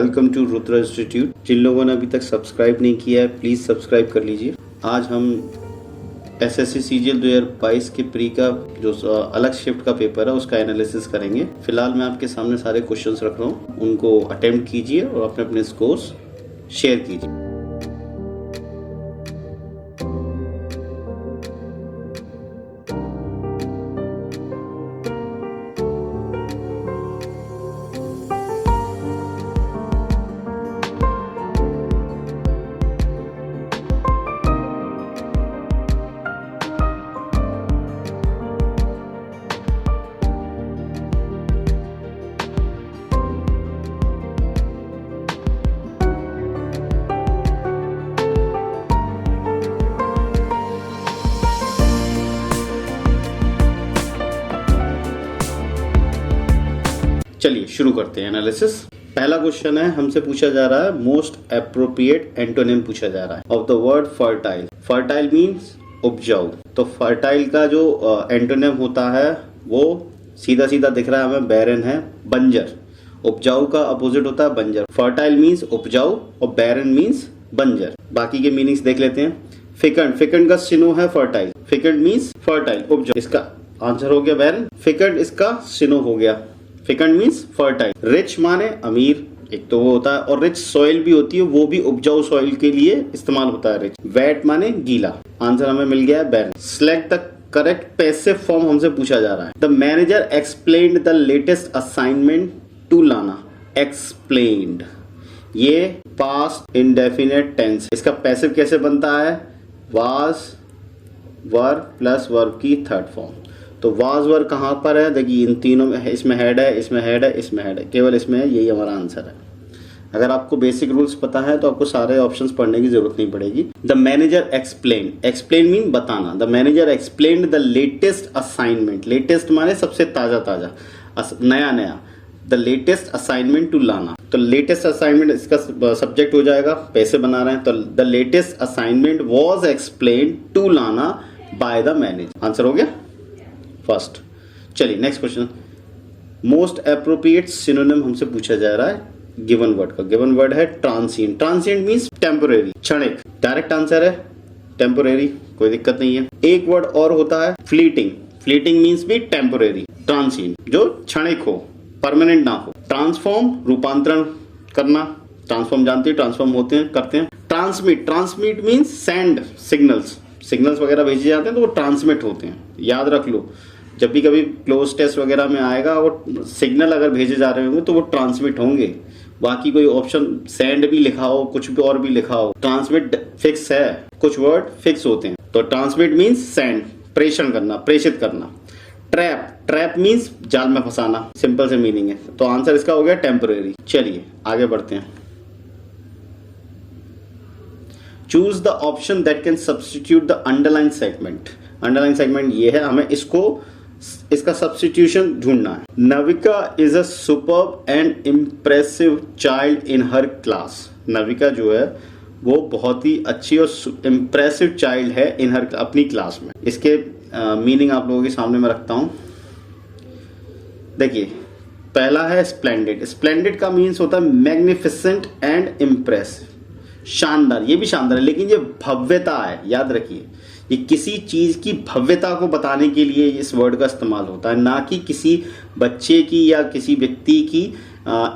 Welcome to Rudra institute. जिन लोगों ने अभी तक सब्सक्राइब नहीं किया है प्लीज़ सब्सक्राइब कर लीजिए। आज हम एसएससी सीजीएल 2022 के प्री का जो अलग शिफ्ट का पेपर है उसका एनालिसिस करेंगे। फिलहाल मैं आपके सामने सारे क्वेश्चंस रख रहा हूँ, उनको अटेम्प्ट कीजिए और अपने अपने स्कोर्स शेयर कीजिए। चलिए शुरू करते हैं एनालिसिस। पहला क्वेश्चन है, हमसे पूछा जा रहा है मोस्ट एप्रोप्रिएट एंटोनिम पूछा जा रहा है of the word fertile. Fertile means उपजाऊ। तो फर्टाइल का जो एंटोनिम होता है वो सीधा सीधा दिख रहा है हमें, बैरन है बंजर। उपजाऊ का अपोजिट होता है बंजर। फर्टाइल मींस उपजाऊ और बैरन मींस बंजर। बाकी के मीनिंग्स देख लेते हैं। फिकंड, फिकंड का सिनो है फर्टाइल। फिकंड मींस फर्टाइल, उपजाऊ। इसका आंसर हो गया बैरन। फिकंड इसका सिनो हो गया। फिकंड मींस फर्टाइल। रिच माने अमीर, एक तो वो होता है, और रिच सॉइल भी होती है, वो भी उपजाऊ सॉइल के लिए इस्तेमाल होता है रिच। वेट माने गीला। आंसर हमें मिल गया है barren. Select the correct passive form हमसे पूछा जा रहा है। The manager explained the latest assignment to Lana. Explained, ये पास्ट इंडेफिनिट टेंस। इसका पैसिव कैसे बनता है? वाज वर्ब प्लस वर्ब की थर्ड फॉर्म। तो वाज वर्ब कहाँ पर है? देखिए इन तीनों में है, इसमें हेड है, इसमें हेड है, इसमें हेड है, केवल इसमें है। यही हमारा आंसर है। अगर आपको बेसिक रूल्स पता है तो आपको सारे ऑप्शंस पढ़ने की जरूरत नहीं पड़ेगी। The manager explain, explain mean बताना। The manager explained the latest assignment. Latest माने सबसे ताजा ताजा, नया नया। द लेटेस्ट असाइनमेंट टू लाना। तो लेटेस्ट असाइनमेंट इसका सब्जेक्ट हो जाएगा, पैसे बना रहे हैं तो the latest assignment was explained to Lana by the manager. Answer हो गया फर्स्ट। चलिए next question. Most appropriate synonym हमसे पूछा जा रहा है गिवन वर्ड का। गिवन वर्ड है ट्रांसिएंट। ट्रांसिएंट मींस टेम्पोरेरी, क्षणिक। डायरेक्ट आंसर है टेम्पोरेरी, कोई दिक्कत नहीं है। एक वर्ड और होता है फ्लीटिंग। फ्लीटिंग मींस भी टेम्पोरेरी। ट्रांसिएंट जो क्षणिक हो, परमानेंट ना हो। ट्रांसफॉर्म रूपांतरण करना। ट्रांसफॉर्म जानते हैं, ट्रांसफॉर्म होते हैं, करते हैं। Transmit, transmit means send signals. Signals वगैरह भेजे जाते हैं तो वो ट्रांसमिट होते हैं, याद रख लो। जब भी कभी क्लोज टेस्ट वगैरह में आएगा, वो सिग्नल अगर भेजे जा रहे होंगे तो वो ट्रांसमिट होंगे। बाकी कोई ऑप्शन सेंड भी लिखा हो, कुछ भी और भी लिखा हो, ट्रांसमिट फिक्स है, कुछ वर्ड फिक्स होते हैं। तो ट्रांसमिट मीन्स सेंड, प्रेषण करना, प्रेषित करना। ट्रैप, ट्रैप मीन्स जाल में फंसाना, सिंपल से मीनिंग है। तो आंसर इसका हो गया टेम्परेरी। चलिए आगे बढ़ते हैं। Choose the option that can substitute the underline segment. Underline segment ये है, हमें इसका सब्सटीट्यूशन ढूंढना है। Navika is a superb and impressive child in her class. Navika जो है वो बहुत ही अच्छी और इम्प्रेसिव चाइल्ड है इन हर, अपनी क्लास में। इसके मीनिंग आप लोगों के सामने में रखता हूं। देखिए पहला है स्प्लेंडेड। स्प्लेंडेड का मीन्स होता है मैग्निफिसेंट एंड इम्प्रेसिव, शानदार। ये भी शानदार है, लेकिन ये भव्यता है, याद रखिए। ये किसी चीज की भव्यता को बताने के लिए इस वर्ड का इस्तेमाल होता है, ना कि किसी बच्चे की या किसी व्यक्ति की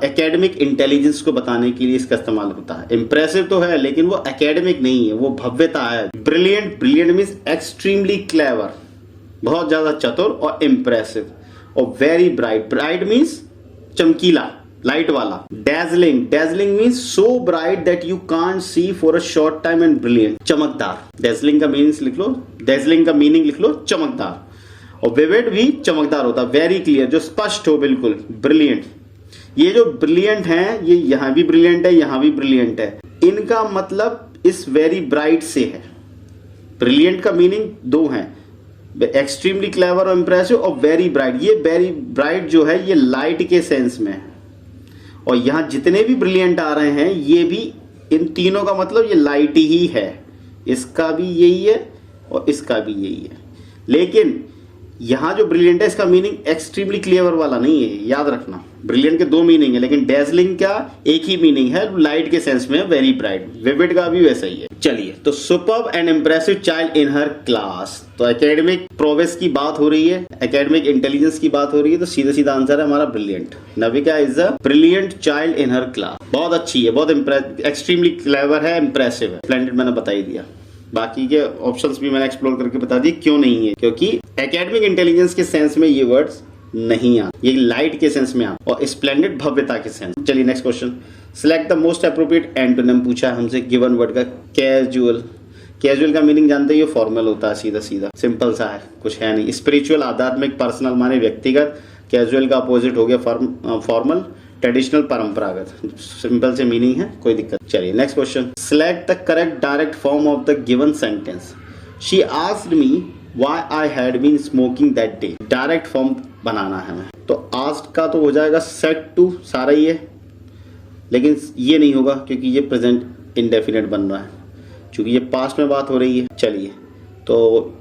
एकेडमिक इंटेलिजेंस को बताने के लिए इसका इस्तेमाल होता है। इंप्रेसिव तो है लेकिन वो एकेडमिक नहीं है, वो भव्यता है। Brilliant, brilliant means extremely clever, बहुत ज्यादा चतुर और इम्प्रेसिव। और वेरी ब्राइट, ब्राइट मीन्स चमकीला, लाइट वाला। Dazzling, dazzling means so bright that you can't see for a short time and brilliant. चमकदार, डेजलिंग का मीनिंग लिख लो, डेजलिंग का मीनिंग लिख लो चमकदार। और विविड भी चमकदार होता है, वेरी क्लियर, जो स्पष्ट हो बिल्कुल। ब्रिलियंट, ये जो ब्रिलियंट है ये यहां भी ब्रिलियंट है, यहां भी ब्रिलियंट है। इनका मतलब इस वेरी ब्राइट से है। ब्रिलियंट का मीनिंग दो है, एक्सट्रीमली क्लेवर और इंप्रेसिव, और वेरी ब्राइट। ये वेरी ब्राइट जो है ये लाइट के सेंस में है, और यहां जितने भी ब्रिलियंट आ रहे हैं ये भी, इन तीनों का मतलब ये लाइट ही है। इसका भी यही है और इसका भी यही है। लेकिन यहाँ जो ब्रिलियंट है इसका मीनिंग एक्सट्रीमली क्लेवर वाला नहीं है, याद रखना। ब्रिलियंट के दो मीनिंग है, लेकिन डेजलिंग का एक ही मीनिंग है, लाइट के सेंस में वेरी ब्राइट। विविड का भी वैसा ही है। चलिए, तो superb and impressive child in her class, तो एकेडमिक प्रोग्रेस की बात हो रही है, एकेडमिक इंटेलिजेंस की बात हो रही है, तो सीधा सीधा आंसर है हमारा brilliant. Navika is a brilliant child in her class. बहुत अच्छी है, बहुत एक्सट्रीमली क्लेवर है, इम्प्रेसिव है। स्प्लेंडेड मैंने बता ही दिया। बाकी के ऑप्शंस भी मैंने एक्सप्लोर करके बता दिए क्यों नहीं है, क्योंकि एकेडमिक इंटेलिजेंस के सेंस में ये वर्ड्स नहीं आते, ये लाइट के सेंस में आते, और स्प्लेंडेड भव्यता के सेंस। चलिए next question, select the most appropriate antonym पूछा है हमसे गिवन वर्ड का। कैजुअल, कैजुअल का मीनिंग जानते हो, फॉर्मल होता है, सीधा सीधा सिंपल सा है, कुछ है नहीं। स्पिरिचुअल, आध्यात्मिक, पर्सनल माने व्यक्तिगत। कैजुअल का अपोजिट हो गया फॉर्मल, ट्रेडिशनल, परंपरागत। सिंपल से मीनिंग है, कोई दिक्कत। चलिए next question, select the correct direct form of the given sentence. She asked me why I had been smoking that day. Direct form बनाना है हमें, तो आस्क्ड का तो हो जाएगा सेड टू, सारा ही है, लेकिन ये नहीं होगा क्योंकि ये प्रेजेंट इंडेफिनिट बन रहा है, क्योंकि ये पास्ट में बात हो रही है। चलिए, तो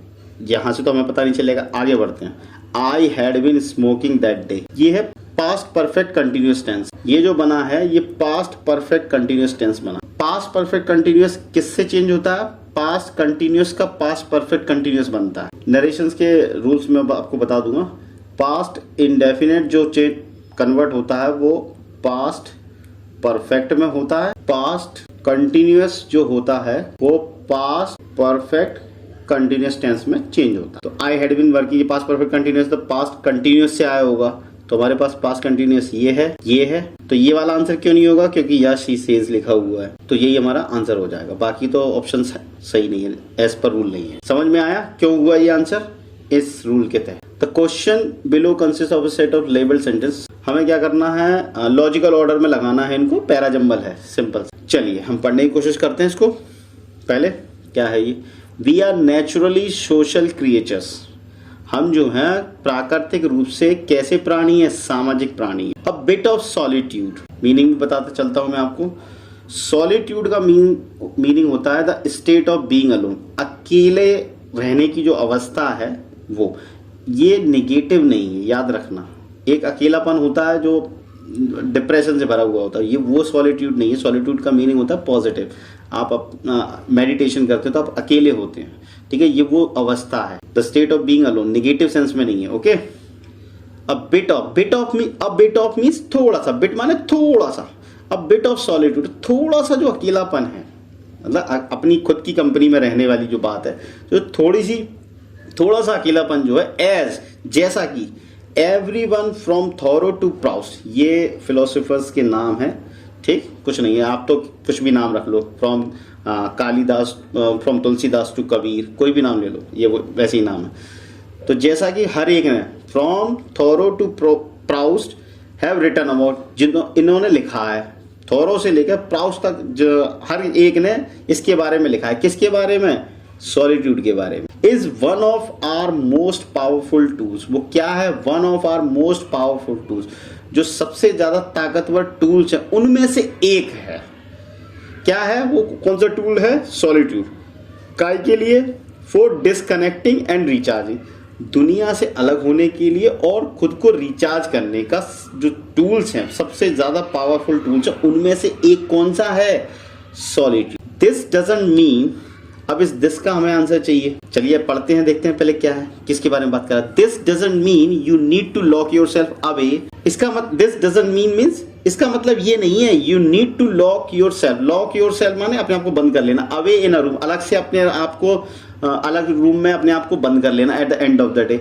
यहां से तो हमें पता नहीं चलेगा, आगे बढ़ते हैं। I had been smoking that day, ये है पास्ट परफेक्ट कंटिन्यूअस टेंस। ये जो बना है ये पास्ट परफेक्ट कंटिन्यूअस टेंस बना। पास्ट परफेक्ट कंटिन्यूअस किससे चेंज होता है? पास्ट कंटिन्यूअस का पास्ट परफेक्ट कंटिन्यूअस बनता है। नरेशंस के रूल्स में आपको बता दूंगा, पास्ट इंडेफिनिट जो चेंज कन्वर्ट होता है वो पास्ट परफेक्ट में होता है, पास्ट कंटिन्यूअस जो होता है वो पास्ट परफेक्ट कंटिन्यूअस टेंस में चेंज होता है। तो I had been working, past perfect continuous, तो पास्ट कंटिन्यूअस से आया होगा, तो हमारे पास पास्ट कंटिन्यूअस ये है, तो ये वाला आंसर क्यों नहीं होगा? क्योंकि या शी सेज लिखा हुआ है, तो यही हमारा आंसर हो जाएगा। बाकी तो ऑप्शन सही नहीं है, एज पर रूल नहीं है। समझ में आया क्यों हुआ ये आंसर? इस रूल के तहत। The question below consist of a set of label sentence. हमें क्या करना है? लॉजिकल ऑर्डर में लगाना है इनको, पैराजंबल है, सिंपल। चलिए हम पढ़ने की कोशिश करते हैं इसको। पहले क्या है ये? We are naturally social creatures. हम जो हैं प्राकृतिक रूप से कैसे प्राणी है? सामाजिक प्राणी है। A bit of solitude, meaning बताता चलता हूं मैं आपको। सॉलिट्यूड का मीनिंग होता है the state of being alone, अकेले रहने की जो अवस्था है वो। ये नेगेटिव नहीं है, याद रखना। एक अकेलापन होता है जो डिप्रेशन से भरा हुआ होता है, ये वो सॉलिट्यूड नहीं है। सॉलिट्यूड का मीनिंग होता है पॉजिटिव। आप मेडिटेशन करते हो तो आप अकेले होते हैं, ठीक है, ये वो अवस्था है। The state of being alone, negative sense में नहीं है। Okay, a bit of means थोड़ा सा, बिट माने थोड़ा सा, अ बिट ऑफ सॉलिट्यूड, थोड़ा सा जो अकेलापन है, मतलब अपनी खुद की कंपनी में रहने वाली जो बात है, जो थोड़ा सा अकेलापन जो है, एज जैसा कि everyone from Thoreau to Proust, ये फिलोसोफर्स के नाम है, ठीक, कुछ नहीं है, आप तो कुछ भी नाम रख लो, from Kalidas, from Tulsidas to Kabir, कोई भी नाम ले लो, ये वो वैसे ही नाम है। तो जैसा कि हर एक ने from Thoreau to Proust have written about, इन्होंने लिखा है, थॉरो से लेकर प्राउस्ट तक जो हर एक ने इसके बारे में लिखा है। किसके बारे में? सॉलिट्यूड के बारे में। Is one of our most powerful tools, वो क्या है? One of our most powerful tools, जो सबसे ज्यादा ताकतवर टूल्स है उनमें से एक है। क्या है वो? कौन सा टूल है? सॉलिट्यूड। काय के लिए? फॉर डिस्कनेक्टिंग एंड रिचार्जिंग, दुनिया से अलग होने के लिए और खुद को रिचार्ज करने का जो टूल्स हैं, सबसे ज्यादा पावरफुल टूल्स है, उनमें से एक कौन सा है? सॉलिट्यूड। दिस डजंट मीन, अब इस दिस का हमें आंसर चाहिए। चलिए पढ़ते हैं, देखते हैं पहले क्या है, किसके बारे में बात कर रहा है। This doesn't mean you need to lock yourself away. इसका मतलब दिस डजंट मीन मींस, इसका मतलब ये नहीं है you need to lock yourself. Lock yourself माने अपने आप को बंद कर लेना, अवे इन अ रूम, अलग से अपने आप को अलग रूम में अपने आप को बंद कर लेना। Eight the end of the day,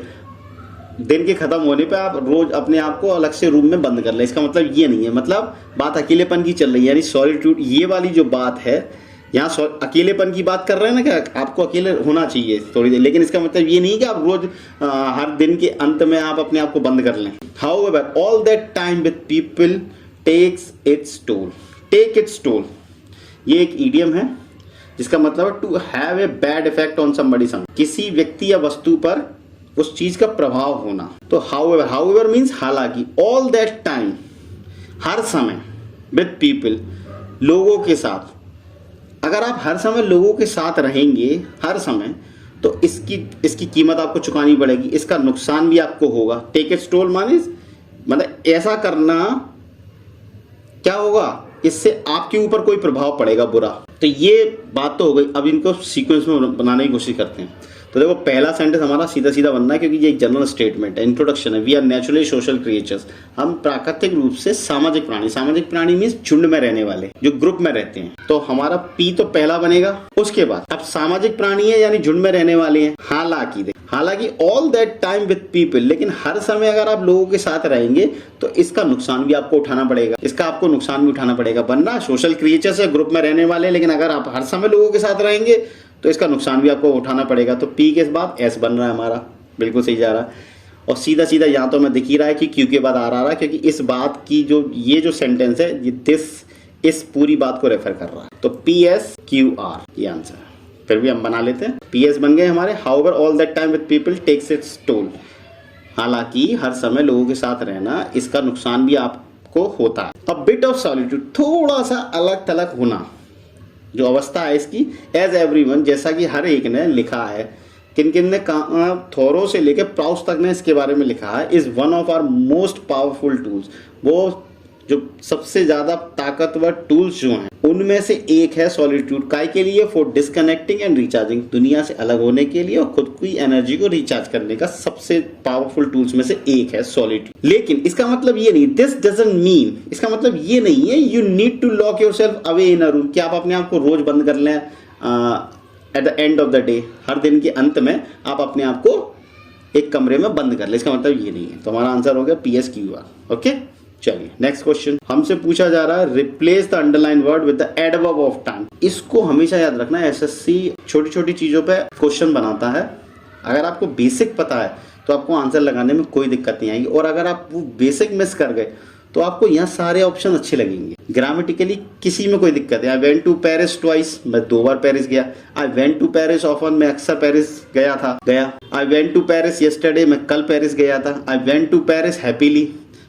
दिन के खत्म होने पे आप रोज अपने आप को अलग से रूम में बंद कर लें, इसका मतलब ये नहीं है। मतलब बात अकेलेपन की चल रही है, यानी सॉलिट्यूड, ये वाली जो बात है यहाँ अकेलेपन की बात कर रहे हैं ना, क्या आपको अकेले होना चाहिए थोड़ी देर, लेकिन इसका मतलब ये नहीं कि आप रोज हर दिन के अंत में आप अपने आप को बंद कर लें। However all that time with people takes its toll. Take its toll, ये एक इडियम है जिसका मतलब है to have a bad effect on somebody, किसी व्यक्ति या वस्तु पर उस चीज का प्रभाव होना। तो हाउएवर मीन्स हालांकि, ऑल दैट टाइम, हर समय, विद पीपल, लोगों के साथ। अगर आप हर समय लोगों के साथ रहेंगे हर समय, तो इसकी कीमत आपको चुकानी पड़ेगी, इसका नुकसान भी आपको होगा। टेक इट्स टोल माने मतलब ऐसा करना क्या होगा, इससे आपके ऊपर कोई प्रभाव पड़ेगा बुरा। तो ये बात तो हो गई। अब इनको सीक्वेंस में बनाने की कोशिश करते हैं। तो देखो पहला सेंटेंस हमारा सीधा सीधा बनना है, क्योंकि ये एक जनरल स्टेटमेंट है, इंट्रोडक्शन है। We are naturally social creatures, हम प्राकृतिक रूप से सामाजिक प्राणी। सामाजिक प्राणी मीन्स झुंड में रहने वाले, जो ग्रुप में रहते हैं। तो हमारा पी तो पहला बनेगा। उसके बाद अब सामाजिक प्राणी है यानी झुंड में रहने वाले हैं। हालांकि all that time with people, लेकिन हर समय अगर आप लोगों के साथ रहेंगे तो इसका नुकसान भी आपको उठाना पड़ेगा। वरना सोशल क्रिएचर्स है, ग्रुप में रहने वाले, लेकिन अगर आप हर समय लोगों के साथ रहेंगे तो इसका नुकसान भी आपको उठाना पड़ेगा। तो पी के बाद एस बन रहा है हमारा, बिल्कुल सही जा रहा है। और सीधा सीधा यहाँ तो हमें दिख ही रहा है कि क्यू के बाद आर आ रहा है, क्योंकि इस बात की ये जो सेंटेंस है दिस इस पूरी बात को रेफर कर रहा है। तो पी एस क्यू आर ये आंसर है। फिर भी हम बना लेते हैं। पी एस बन गए हमारे। However all that time with people takes its toll, हालांकि हर समय लोगों के साथ रहना इसका नुकसान भी आपको होता है। अ बिट ऑफ सॉलिट्यूड, थोड़ा सा अलग थलग होना जो अवस्था है इसकी। एज एवरीवन, जैसा कि हर एक ने लिखा है, किन ने थोरो से लेकर प्राउस तक ने इसके बारे में लिखा है। Is one of our most powerful tools, वो जो सबसे ज्यादा ताकतवर टूल्स जो हैं उनमें से एक है सॉलिट्यूड। काय के लिए? फॉर डिस्कनेक्टिंग एंड रिचार्जिंग, दुनिया से अलग होने के लिए और खुद की एनर्जी को रिचार्ज करने का सबसे पावरफुल टूल्स में से एक है सॉलिट्यूड। लेकिन इसका मतलब ये नहीं, दिस डजंट मीन, इसका मतलब ये नहीं है you need to lock yourself away in a room, कि आप अपने आप को रोज बंद कर लें at the end of the day, हर दिन के अंत में आप अपने आप को एक कमरे में बंद कर ले। इसका मतलब ये नहीं है। तो हमारा आंसर हो गया P S Q R. Okay, चलिए नेक्स्ट क्वेश्चन हमसे पूछा जा रहा है, replace the underline word with the adverb of time. इसको हमेशा याद रखना, एसएससी छोटी छोटी चीजों पे क्वेश्चन बनाता है। अगर आपको बेसिक पता है तो आपको आंसर लगाने में कोई दिक्कत नहीं आएगी, और अगर आप वो बेसिक मिस कर गए तो आपको यहाँ सारे ऑप्शन अच्छे लगेंगे। ग्रामेटिकली किसी में कोई दिक्कत है। I went to Paris twice, मैं 2 बार पेरिस गया। I went to Paris often, मैं अक्सर पेरिस गया। I went to Paris yesterday, मैं कल पेरिस गया था। I went to Paris happily,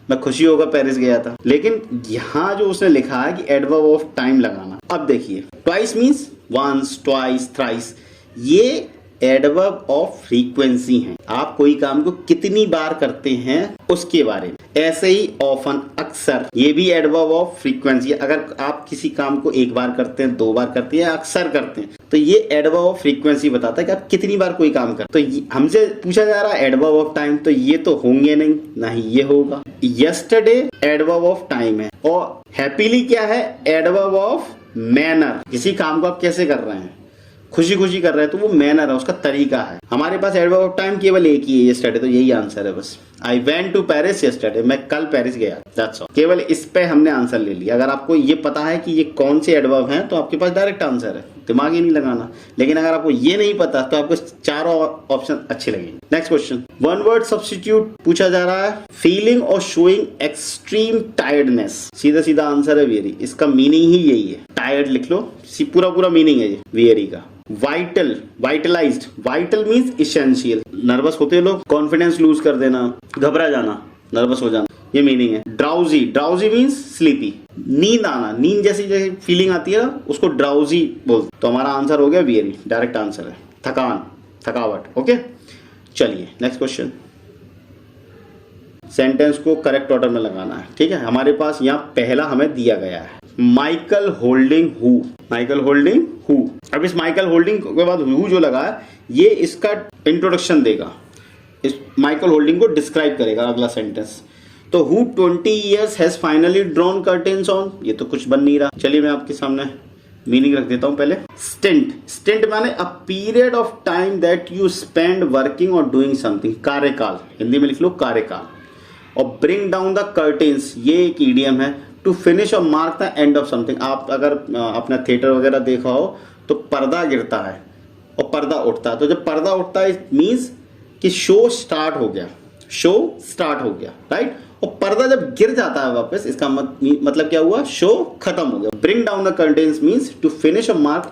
मैं खुशी होकर पेरिस गया था। लेकिन यहाँ जो उसने लिखा है कि एडवर्ब ऑफ टाइम लगाना। अब देखिए, twice means once, twice, thrice, ये एडवर्ब ऑफ फ्रीक्वेंसी है। आप कोई काम को कितनी बार करते हैं उसके बारे में। ऐसे ही ऑफन, अक्सर, ये भी एडवर्ब ऑफ फ्रीक्वेंसी है। अगर आप किसी काम को 1 बार करते हैं, 2 बार करते हैं, अक्सर करते हैं, तो ये एडवर्ब ऑफ फ्रीक्वेंसी बताता है कि आप कितनी बार कोई काम करते हैं। तो हमसे पूछा जा रहा है एडवर्ब ऑफ टाइम, तो ये तो होंगे नहीं, ना ही ये होगा। यस्टरडे एडवर्ब ऑफ टाइम है, और हैप्पीली क्या है? Adverb of manner. किसी काम को आप कैसे कर रहे हैं, खुशी खुशी कर रहे हैं, तो वो मैनर है, उसका तरीका है। हमारे पास एडवर्ब ऑफ टाइम केवल एक ही है, यस्टरडे, तो यही आंसर है बस। I went to Paris yesterday, मैं कल पेरिस गया, दैट्स ऑल। केवल इस पे हमने आंसर ले लिया। अगर आपको ये पता है कि ये कौन से एडवर्ब हैं तो आपके पास डायरेक्ट आंसर है, दिमाग ही नहीं लगाना। लेकिन अगर आपको ये नहीं पता तो आपको चारों ऑप्शन अच्छे लगेंगे। Next question, one word substitute पूछा जा रहा है। फीलिंग और शोइंग एक्सट्रीम टायर्डनेस, सीधा सीधा आंसर है वेरी। इसका मीनिंग ही यही है, टायर्ड लिख लो, पूरा मीनिंग है ये वेरी का। Vital, vitalized, vital means essential. Nervous होते लोग, कॉन्फिडेंस लूज कर देना, घबरा जाना, नर्वस हो जाना, ये मीनिंग है। ड्राउजी, ड्राउजी मीन्स स्लीपी, नींद आना, नींद जैसी फीलिंग आती है ना, उसको ड्राउजी बोलते। तो हमारा आंसर हो गया वेरी, डायरेक्ट आंसर है। थकान, थकावट। ओके, चलिए नेक्स्ट क्वेश्चन। सेंटेंस को करेक्ट ऑर्डर में लगाना है, ठीक है। हमारे पास यहाँ पहला हमें दिया गया है, Michael holding who, Michael holding who. अब इस माइकल होल्डिंग के बाद हु जो लगा है, ये इसका इंट्रोडक्शन देगा, इस माइकल होल्डिंग को डिस्क्राइब करेगा अगला सेंटेंस। तो who 20 years has finally drawn curtains on, ये तो कुछ बन नहीं रहा। चलिए मैं आपके सामने मीनिंग रख देता हूं पहले। स्टिंट, स्टिंट माने a period of time that you spend working और डूइंग समथिंग, कार्यकाल, हिंदी में लिख लो कार्यकाल। और ब्रिंग डाउन द कर्टेन्स, ये एक ईडियम है। टू फिनिश और mark the end of something, आप अगर अपना थिएटर वगैरह देखा हो तो पर्दा गिरता है और पर्दा उठता है। तो जब पर्दा उठता है इट मीन्स कि शो स्टार्ट हो गया, शो स्टार्ट हो गया, राइट। और पर्दा जब गिर जाता है वापस, इसका मतलब क्या हुआ, शो खत्म हो गया। Bring down the curtains means to finish और mark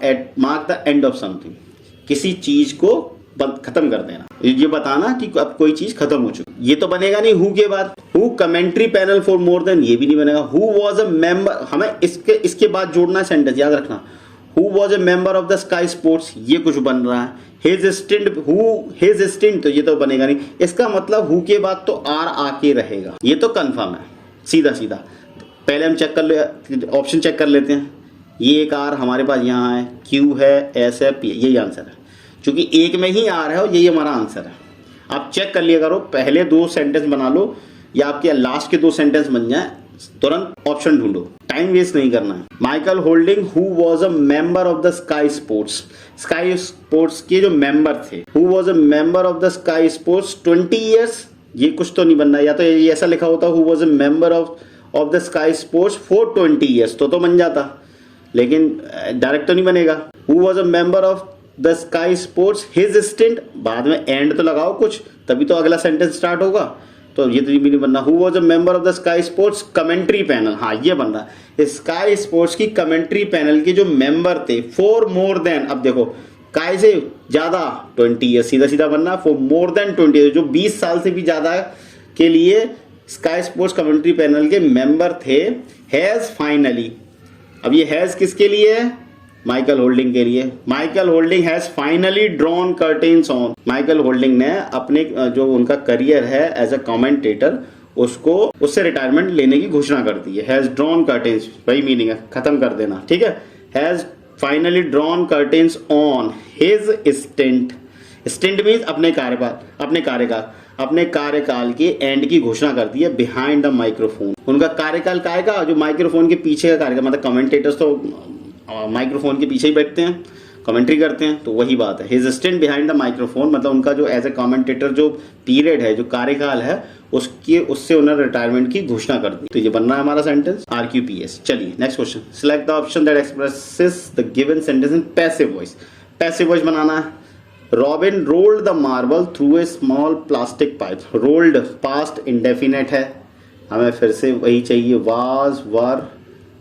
the end of something, किसी चीज को खत्म कर देना, ये बताना कि अब कोई चीज खत्म हो चुकी। ये तो बनेगा नहीं हु के बाद। Who commentary panel for more than, ये भी नहीं बनेगा। हु वाज अ मेंबर, हमें इसके बाद जोड़ना है सेंटेंस, याद रखना। Who was a member of the sky sports, ये कुछ बन रहा है। हिज स्टिंट, तो ये तो बनेगा नहीं। इसका मतलब हु के बाद तो आर आके रहेगा, ये तो कंफर्म है सीधा सीधा। पहले हम चेक कर ले, ऑप्शन चेक कर लेते हैं। ये एक आर हमारे पास यहाँ है, क्यू है, एस है, पी है, यही आंसर है। क्योंकि एक में ही आर है और यही हमारा आंसर है। आप चेक कर लिया करो, पहले 2 सेंटेंस बना लो या आपके लास्ट के 2 सेंटेंस बन जाए, तुरंत ऑप्शन ढूंढो, टाइम वेस्ट नहीं करना है। Michael holding who was a member of the sky sports के जो मेंबर थे, who was a member of the sky sports 20 years, ये कुछ तो नहीं बनना, या तो ये ऐसा लिखा होता who was a member of the sky sports for 20 years, तो बन जाता, लेकिन डायरेक्ट तो नहीं बनेगा। Who was a member of the sky sports his stint, बाद में एंड तो लगाओ कुछ, तभी तो अगला सेंटेंस स्टार्ट होगा, तो ये तो भी नहीं बनना। Who was a member of the sky sports commentary panel, हाँ ये बन रहा है। स्काई स्पोर्ट्स की कमेंट्री पैनल के जो मेंबर थे फॉर मोर देन, अब देखो काय से ज्यादा 20 ईयर, सीधा सीधा बनना फॉर मोर देन 20 ईयर, जो 20 साल से भी ज्यादा के लिए स्काई स्पोर्ट्स कमेंट्री पैनल के मेंबर थे। हैज फाइनली, अब ये हैज किसके लिए है? माइकल होल्डिंग के लिए। Michael holding has finally drawn curtains on, Michael holding ने अपने जो उनका करियर है एज अ कमेंटेटर, उससे रिटायरमेंट लेने की घोषणा कर दी है। हैज ड्रॉन कर्टेन्स, वही मीनिंग है, खत्म कर देना, ठीक है। Has finally drawn curtains on his stint means अपने कार्यकाल के एंड की घोषणा कर दी है। बिहाइंड द माइक्रोफोन, उनका कार्यकाल काय का, जो माइक्रोफोन के पीछे का कार्यकाल, मतलब कमेंटेटर्स तो माइक्रोफोन के पीछे ही बैठते हैं, कमेंट्री करते हैं, तो वही बात है। His stint behind the microphone, मतलब उनका जो एज ए कमेंटेटर जो पीरियड है, जो कार्यकाल है, उससे उन्होंने रिटायरमेंट की घोषणा कर दी। तो ये बनना है हमारा सेंटेंस RQPS। चलिए next question, select the option that expresses the given sentence in passive voice. Passive voice बनाना है। Robin rolled the marble through a small plastic pipe, rolled past indefinite है, हमें फिर से वही चाहिए, वाज वर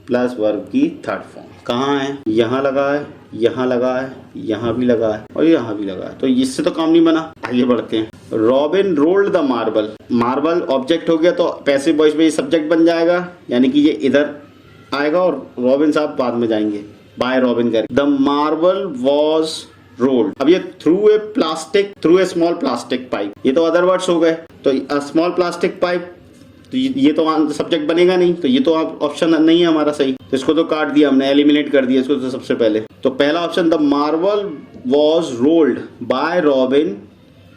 प्लस वर्ब की third form. कहाँ है? यहाँ लगा है, यहाँ लगा है, यहाँ भी लगा है और यहाँ भी लगा है, तो इससे तो काम नहीं बना। आगे बढ़ते हैं। Robin rolled the marble, marble object हो गया तो पैसिव वॉइस में ये सब्जेक्ट बन जाएगा, यानी कि ये इधर आएगा और रॉबिन साहब बाद में जाएंगे, बाय रॉबिन कर। द मार्बल वॉज रोल्ड, अब ये through a small plastic pipe, ये तो अदर वर्ड्स हो गए, तो स्मॉल प्लास्टिक पाइप, तो ये तो सब्जेक्ट बनेगा नहीं, तो ये तो ऑप्शन नहीं है हमारा सही, तो इसको तो काट दिया हमने, एलिमिनेट कर दिया इसको तो सबसे पहले। तो पहला option, the marble was rolled bye robin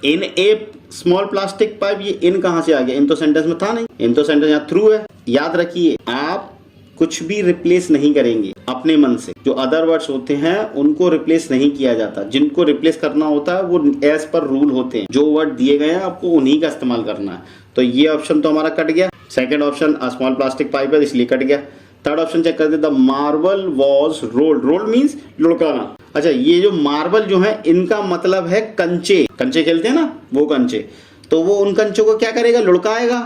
in A small plastic pipe, ये इन कहां से आ गया? इन तो सेंटेंस में था नहीं, इन तो सेंटेंस यहाँ थ्रू है। याद रखिए, आप कुछ भी रिप्लेस नहीं करेंगे अपने मन से, जो अदर वर्ड्स होते हैं उनको रिप्लेस नहीं किया जाता, जिनको रिप्लेस करना होता है वो एज पर रूल होते हैं, जो वर्ड दिए गए हैं आपको उन्हीं का इस्तेमाल करना है। तो ये ऑप्शन तो हमारा कट गया। Second option small plastic pipe है इसलिए कट गया। थर्ड ऑप्शन चेक करते, the marble was rolled, rolled means लुढ़काना। अच्छा, ये जो मार्बल जो है इनका मतलब है कंचे, कंचे खेलते हैं ना वो कंचे, तो वो उन कंचों को क्या करेगा? लुढ़काएगा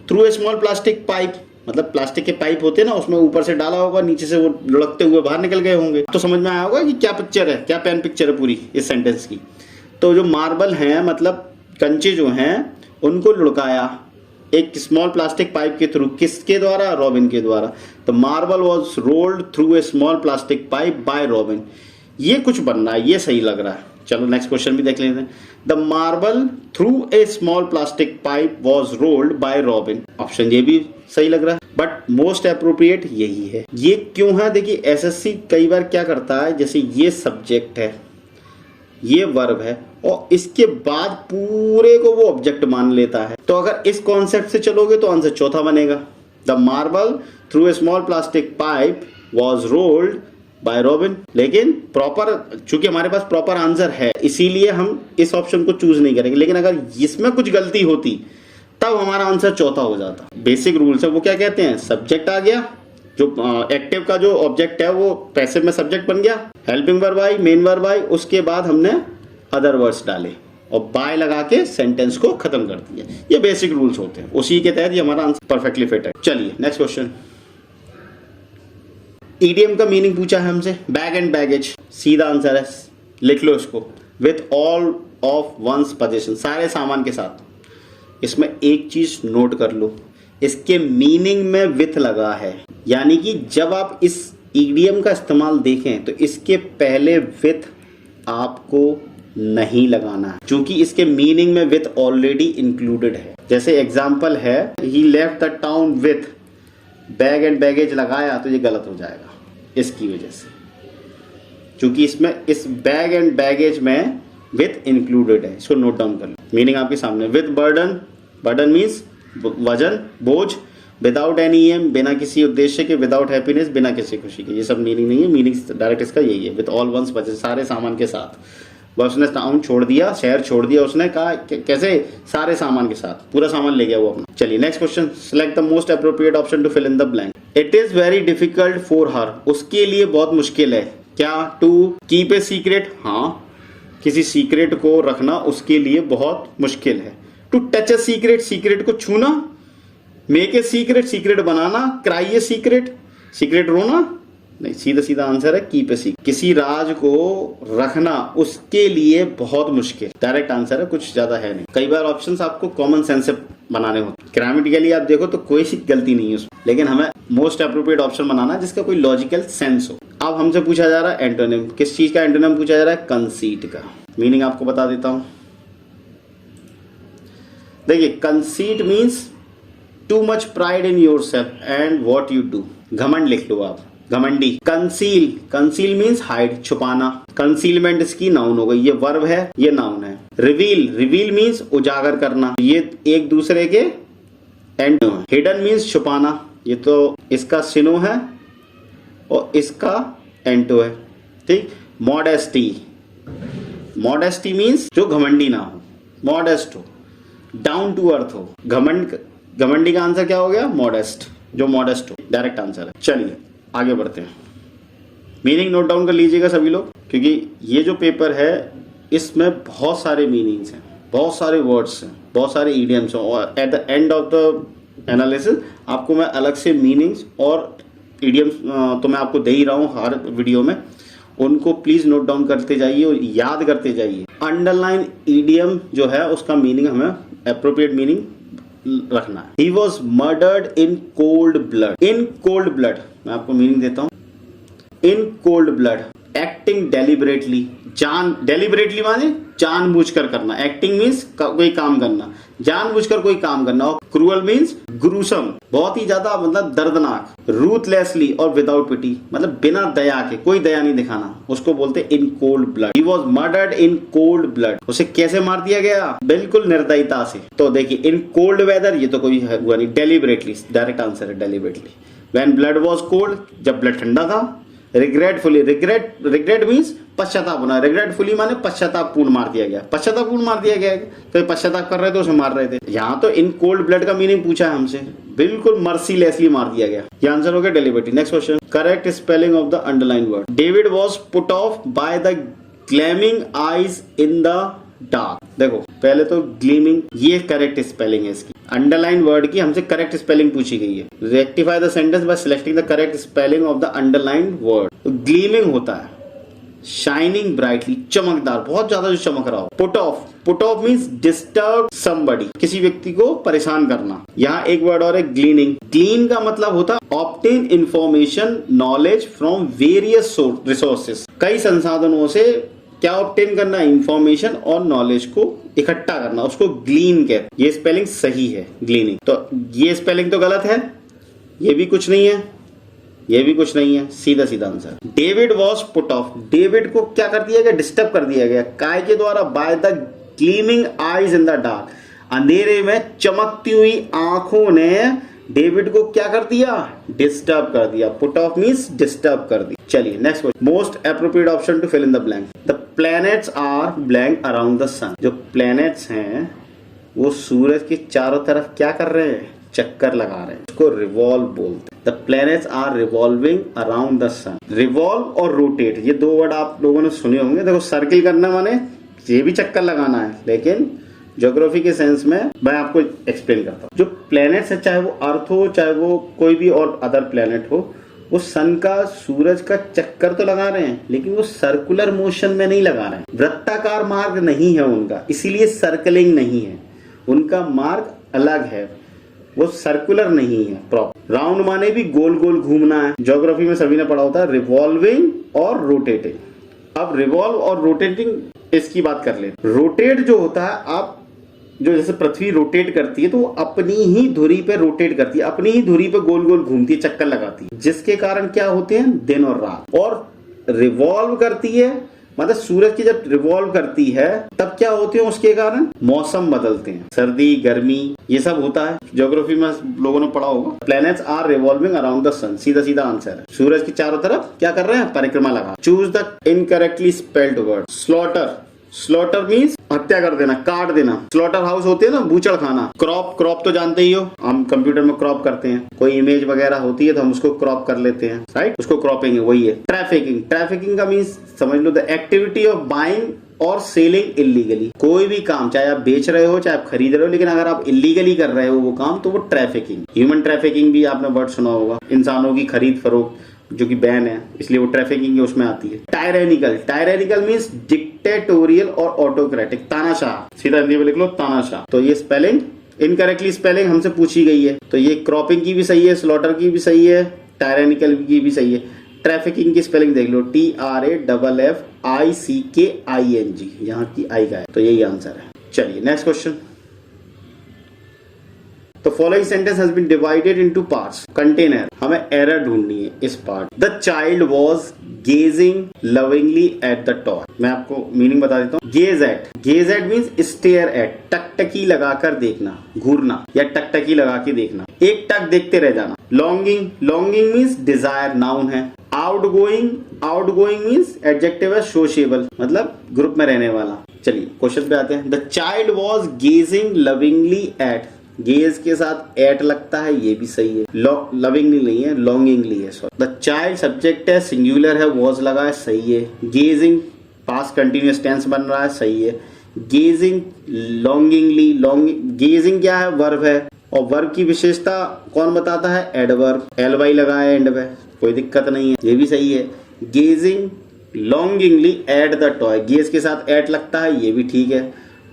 through a small plastic pipe, मतलब प्लास्टिक के पाइप होते हैं ना, उसमें ऊपर से डाला होगा, नीचे से वो लुढ़कते हुए बाहर निकल गए होंगे। तो समझ में आया होगा कि क्या पिक्चर है, क्या पेन पिक्चर है पूरी इस सेंटेंस की। तो जो मार्बल है मतलब कंचे जो हैं उनको लुढ़काया एक स्मॉल प्लास्टिक पाइप के थ्रू, किसके द्वारा? रॉबिन के द्वारा। The marble was rolled through a small plastic pipe by Robin, ये कुछ बनना है, ये सही लग रहा है। चलो नेक्स्ट क्वेश्चन भी देख लेते हैं। The marble through a small plastic pipe was rolled bye robin, option ये भी सही लग रहा है, बट मोस्ट अप्रोप्रिएट यही है। ये क्यों है? देखिए एसएससी कई बार क्या करता है, जैसे ये सब्जेक्ट है, ये वर्ब है और इसके बाद पूरे को वो ऑब्जेक्ट मान लेता है, तो अगर इस कॉन्सेप्ट से चलोगे तो आंसर चौथा बनेगा। The marble through a small plastic pipe was rolled bye robin, लेकिन प्रॉपर, चूंकि हमारे पास प्रॉपर आंसर है इसीलिए हम इस ऑप्शन को चूज नहीं करेंगे, लेकिन अगर इसमें कुछ गलती होती तब हमारा आंसर चौथा हो जाता। बेसिक रूल्स है, वो क्या कहते हैं, सब्जेक्ट आ गया, जो एक्टिव का जो ऑब्जेक्ट है वो पैसिव में सब्जेक्ट बन गया, helping verb I, main verb I, उसके बाद हमने अदर वर्ड्स डाले और बाय लगा के सेंटेंस को खत्म कर दिया। ये बेसिक रूल्स होते हैं, उसी के तहत ये हमारा आंसर परफेक्टली फिट है। चलिए नेक्स्ट क्वेश्चन। ईडीएम का मीनिंग पूछा है हमसे, बैग एंड बैगेज, सीधा आंसर है, लिख लो इसको, with all of one's possession, सारे सामान के साथ। इसमें एक चीज नोट कर लो, इसके मीनिंग में विथ लगा है, यानी कि जब आप इस ईडीएम का इस्तेमाल देखें तो इसके पहले विथ आपको नहीं लगाना है, क्योंकि इसके मीनिंग में विथ ऑलरेडी इंक्लूडेड है। जैसे एग्जाम्पल है, he left the town with bag and baggage लगाया, तो ये गलत हो जाएगा इसकी वजह से, क्योंकि इसमें इस बैग एंड बैगेज में विथ इंक्लूडेड है। इसको नोट डाउन कर लो, मीनिंग आपके सामने। विथ बर्डन, बर्डन मीन्स वजन, बोझ। विदाउट एनी एम, बिना किसी उद्देश्य के। विदाउट हैप्पीनेस, बिना किसी खुशी के। ये सब मीनिंग नहीं है, मीनिंग डायरेक्ट इसका यही है, विथ ऑल वंस बचे, सारे सामान के साथ। बस उसने टाउन छोड़ दिया, शहर छोड़ दिया, उसने कहा कैसे, सारे सामान के साथ, पूरा सामान ले गया वो अपना। चलिए next question, select the most appropriate option to fill in the blank. It is very difficult for her, उसके लिए बहुत मुश्किल है। क्या? टू कीप ए सीक्रेट, हाँ किसी सीक्रेट को रखना उसके लिए बहुत मुश्किल है। To touch a secret, secret को छूना। मेक ए सीक्रेट, सीक्रेट बनाना। क्राई ए सीक्रेट, सीक्रेट रोना। नहीं, सीधा सीधा आंसर है कीप ए सीक्रेट, किसी राज को रखना उसके लिए बहुत मुश्किल। डायरेक्ट आंसर है, कुछ ज्यादा है नहीं। कई बार ऑप्शंस आपको कॉमन सेंस से बनाने होते, ग्रामेटिकली आप देखो तो कोई गलती नहीं है उसमें, लेकिन हमें मोस्ट अप्रोप्रिएट ऑप्शन बनाना जिसका कोई लॉजिकल सेंस हो। अब हमसे पूछा जा रहा है एंटोनिम, किस चीज का एंटोनिम पूछा जा रहा है? कंसीट का। मीनिंग आपको बता देता हूं, देखिए conceit means too much pride in yourself and what you do. घमंड लिख लो आप, घमंडी। कंसील, कंसील मीन्स हाइड, छुपाना। कंसीलमेंट इसकी नाउन हो गई, ये वर्ब है, ये नाउन है। रिवील, रिवील मीन्स उजागर करना, ये एक दूसरे के एंड। हिडन मीन्स छुपाना, ये तो इसका सिनो है और इसका एंटो है, ठीक। मॉडेस्टी, मॉडेस्टी मीन्स जो घमंडी ना हो, मॉडेस्ट हो, डाउन टू अर्थ हो। घमंड, घमंडी का आंसर क्या हो गया? मॉडेस्ट, जो मॉडेस्ट हो, डायरेक्ट आंसर है। चलिए आगे बढ़ते हैं। मीनिंग नोट डाउन कर लीजिएगा सभी लोग, क्योंकि ये जो पेपर है इसमें बहुत सारे मीनिंग्स हैं, बहुत सारे वर्ड्स हैं, बहुत सारे इडियम्स हैं, और eight the end of the analysis आपको मैं अलग से मीनिंग्स और इडियम्स तो मैं आपको दे ही रहा हूँ हर वीडियो में, उनको प्लीज नोट डाउन करते जाइए और याद करते जाइए। अंडरलाइन इडियम जो है उसका मीनिंग हमें एप्रोप्रिएट मीनिंग रखना है। He was murdered in cold blood. In cold blood, मैं आपको मीनिंग देता हूं। In cold blood, acting deliberately, deliberately माने जानबूझकर करना। Acting means कोई काम करना, जानबूझकर कोई काम करना। और cruel means gruesome, बहुत ही ज्यादा मतलब दर्दनाक। Ruthlessly और without pity, मतलब बिना दया के, कोई दया नहीं दिखाना, उसको बोलते in cold blood. He was murdered in cold blood. उसे कैसे मार दिया गया? बिल्कुल निर्दयता से। तो देखिए in cold weather, ये तो कोई हुआ नहीं, deliberately, डायरेक्ट आंसर है deliberately. When blood was cold, जब ब्लड ठंडा था। रिग्रेटफुली, रिग्रेट मीन्स पश्चाताप होना, रिग्रेटफुली माने पश्चातापूर्ण मार दिया गया, पश्चातापूर्ण मार दिया गया। तो पश्चाताप कर रहे थे, उसे मार रहे थे। यहाँ तो इन कोल्ड ब्लड का मीनिंग पूछा है हमसे, बिल्कुल मर्सीलेसली मार दिया गया। ये आंसर हो गया deliberately. Next question, correct spelling of the underline word. David was put off by the gleaming eyes in the dark. देखो पहले तो ग्लीमिंग, ये करेक्ट स्पेलिंग है इसकी। अंडरलाइन वर्ड की हमसे करेक्ट स्पेलिंग पूछी गई है। Rectify the sentence by selecting the correct spelling of the underline word. तो ग्लीमिंग होता है शाइनिंग ब्राइटली, चमकदार, बहुत ज्यादा जो चमक रहा हो। Put off, put off means disturb somebody, किसी व्यक्ति को परेशान करना। यहाँ एक वर्ड और है ग्लीनिंग। ग्लीन का मतलब होता है obtain information, knowledge from various resources, कई संसाधनों से क्या ऑब्टेन करना? इंफॉर्मेशन और नॉलेज को इकट्ठा करना, उसको ग्लीन कहते। ये स्पेलिंग सही है ग्लीनिंग, तो ये स्पेलिंग तो गलत है, ये भी कुछ नहीं है, ये भी कुछ नहीं है, सीधा सीधा answer. David was put of, David को क्या कर दिया गया? डिस्टर्ब कर दिया गया, काय के द्वारा? By the gleaming eyes in the dark, अंधेरे में चमकती हुई आंखों ने डेविड को क्या कर दिया? डिस्टर्ब कर दिया। पुट ऑफ मीन्स डिस्टर्ब कर दिया। चलिए next question, most appropriate option to fill in the blank. The planets are blank around the sun. जो प्लैनेट्स हैं वो सूरज के चारों तरफ क्या कर रहे हैं? चक्कर लगा रहे हैं, उसको रिवॉल्व बोलते हैं। The planets are revolving around the sun. Revolve और रोटेट, ये दो वर्ड आप लोगों ने सुने होंगे। देखो सर्किल करना माने ये भी चक्कर लगाना है, लेकिन ज्योग्राफी के सेंस में मैं आपको एक्सप्लेन करता हूँ। जो प्लैनेट्स है, चाहे वो अर्थ हो, चाहे वो कोई भी और अदर प्लैनेट हो, वो सन का, सूरज का चक्कर तो लगा रहे हैं, लेकिन वो सर्कुलर मोशन में नहीं लगा रहे हैं। वृत्ताकार मार्ग नहीं है उनका, इसीलिए सर्कलिंग नहीं है, उनका मार्ग अलग है। वो सर्कुलर नहीं है प्रॉपर। राउंड माने भी गोल गोल घूमना है। ज्योग्राफी में सभी ने पढ़ा होता है रिवॉल्विंग और रोटेटिंग। अब रिवॉल्व और रोटेटिंग इसकी बात कर ले। रोटेट जो होता है, आप जो जैसे पृथ्वी रोटेट करती है तो वो अपनी ही धुरी पे रोटेट करती है, अपनी ही धुरी पे गोल गोल घूमती है, चक्कर लगाती है, जिसके कारण क्या होते हैं दिन और रात। और रिवॉल्व करती है मतलब सूरज की जब रिवॉल्व करती है तब क्या होते हैं, उसके कारण मौसम बदलते हैं, सर्दी गर्मी ये सब होता है। ज्योग्राफी में लोगों ने पढ़ा होगा। Planets are revolving around the sun. सीधा सीधा आंसर है, सूरज की चारों तरफ क्या कर रहे हैं, परिक्रमा लगा। Choose the incorrectly spelled word. Slaughter, slaughter means हत्या कर देना, काट देना। स्लॉटर हाउस होते हैं ना, बूचड़ खाना। क्रॉप, क्रॉप तो जानते ही हो, हम कंप्यूटर में क्रॉप करते हैं, कोई इमेज वगैरह होती है तो हम उसको क्रॉप कर लेते हैं, राइट, उसको क्रॉपिंग है, वही है। ट्रैफिकिंग, ट्रैफिकिंग का मीन्स समझ लो द एक्टिविटी ऑफ बाइंग और सेलिंग इलीगली। कोई भी काम, चाहे आप बेच रहे हो चाहे आप खरीद रहे हो, लेकिन अगर आप इलीगली कर रहे हो वो काम तो वो ट्रैफिकिंग। ह्यूमन ट्रैफिकिंग भी आपने वर्ड सुना होगा, इंसानों की खरीद फरोख्त जो कि बैन है, इसलिए वो ट्रैफिकिंग उसमें आती है। टायरेनिकल, टायरेनिकल मींस डिक्टेटोरियल और ऑटोक्रेटिक, तानाशाह। सीधा हिंदी में लिख लो तानाशाह। तो ये स्पेलिंग इनकरेक्टली स्पेलिंग हमसे पूछी गई है, तो ये क्रॉपिंग की भी सही है, स्लॉटर की भी सही है, टायरेनिकल की भी सही है। ट्रैफिकिंग की स्पेलिंग देख लो, TRAFFICKING, यहाँ की आई का है, तो यही आंसर है। चलिए नेक्स्ट क्वेश्चन। तो following sentence has been divided into parts, contain error. हमें एरर ढूंढनी है इस part. The child was gazing lovingly at the toy. मैं आपको मीनिंग बता देता हूँ। Gaze at, gaze at means stare at, टकटकी लगाकर देखना, घूरना या टकटकी लगा के देखना, एक टक देखते रह जाना। Longing, longing means desire, noun है। आउटगोइंग, आउटगोइंग मीन्स एडजेक्टिव है, सोशिएबल मतलब ग्रुप में रहने वाला। चलिए क्वेश्चन पे आते हैं। The child was gazing lovingly at, gaze के साथ एट लगता है, ये भी सही है। लविंगली नहीं है, लॉन्गिंगली है। सॉरी, द चाइल्ड सब्जेक्ट है, सिंगुलर है, वॉज लगा है, सही है। गेजिंग पास्ट कंटिन्यूअस टेंस बन रहा है, सही है। गेजिंग लॉन्गिंगली, गेजिंग क्या है, वर्ब है, और वर्ब की विशेषता कौन बताता है, एडवर्ब। एलवाई लगा है एंड में, कोई दिक्कत नहीं है, ये भी सही है। Gazing longingly at the toy, gaze के साथ एट लगता है, ये भी ठीक है।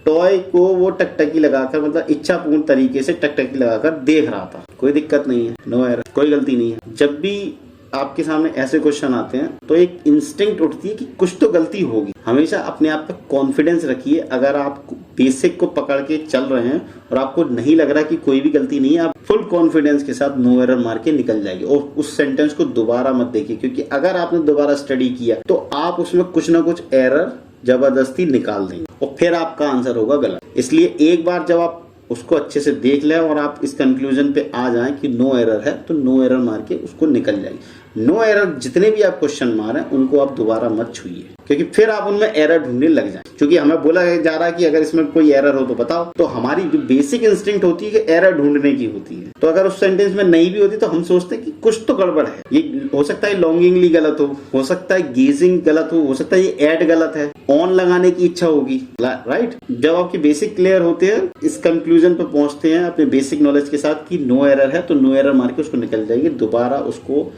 टॉय को वो टकटकी लगाकर मतलब इच्छापूर्ण तरीके से टकटकी लगाकर देख रहा था, कोई दिक्कत नहीं है, नो एरर, कोई गलती नहीं है। जब भी आपके सामने ऐसे क्वेश्चन आते हैं तो एक इंस्टिंक्ट उठती है कि कुछ तो गलती होगी। हमेशा अपने आप पे कॉन्फिडेंस रखिए। अगर आप बेसिक को पकड़ के चल रहे हैं और आपको नहीं लग रहा कि कोई भी गलती नहीं है, आप फुल कॉन्फिडेंस के साथ नो एरर मार के निकल जाएंगे। और उस सेंटेंस को दोबारा मत देखिए, क्योंकि अगर आपने दोबारा स्टडी किया तो आप उसमें कुछ ना कुछ एरर जबरदस्ती निकाल देंगे और फिर आपका आंसर होगा गलत। इसलिए एक बार जब आप उसको अच्छे से देख लें और आप इस कंक्लूजन पे आ जाएं कि नो एरर है, तो नो एरर मार के उसको निकल जाएगी। नो एरर जितने भी आप क्वेश्चन मारें उनको आप दोबारा मत छुइए, क्योंकि फिर आप उनमें एरर ढूंढने लग जाए। क्योंकि हमें बोला जा रहा है कि अगर इसमें कोई एरर हो तो बताओ, तो हमारी जो बेसिक इंस्टिंक्ट होती है कि एरर ढूंढने की होती है। तो अगर उस सेंटेंस में नहीं भी होती तो हम सोचते हैं कि कुछ तो गड़बड़ है। ये हो सकता है लॉन्गिंगली गलत हो सकता है गेजिंग गलत हो सकता है ये एड गलत है, ऑन लगाने की इच्छा होगी, राइट। जब आपके बेसिक क्लियर होते हैं, इस कंक्लूजन पर पहुंचते हैं अपने बेसिक नॉलेज के साथ कि नो एरर है, तो नो एरर मार के उसको निकल जाएगी। दोबारा उसको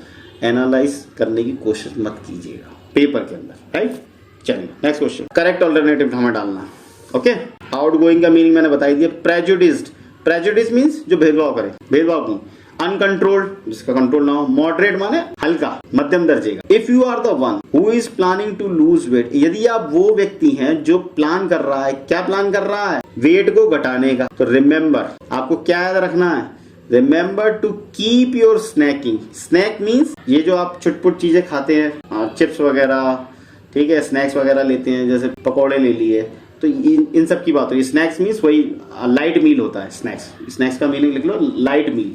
एनालाइज करने की कोशिश मत कीजिएगा पेपर के अंदर, राइट। चलिए नेक्स्ट क्वेश्चन। करेक्ट ऑल्टरनेटिव हमें डालना, ओके। आउटगोइंग का मीनिंग मैंने बता दिया। प्रेजुडिस्ड, प्रेजुडिस मीन्स जो भेदभाव करे, भेदभाव नहीं। अनकंट्रोल्ड, जिसका कंट्रोल ना हो। मॉडरेट माने हल्का, मध्यम दर्जे का। If you are the one who is planning to lose weight, यदि आप वो व्यक्ति हैं जो प्लान कर रहा है, क्या प्लान कर रहा है, वेट को घटाने का, तो रिमेंबर, आपको क्या याद रखना है, remember to keep your snacking. Snack means ये जो आप छुटपुट चीजें खाते हैं, चिप्स वगैरह, ठीक है, स्नैक्स वगैरह लेते हैं, जैसे पकौड़े ले लिए, तो इन सब की बात हो रही है। स्नैक्स मीन्स वही लाइट मील होता है। स्नैक्स का मीनिंग लिख लो, लाइट मील।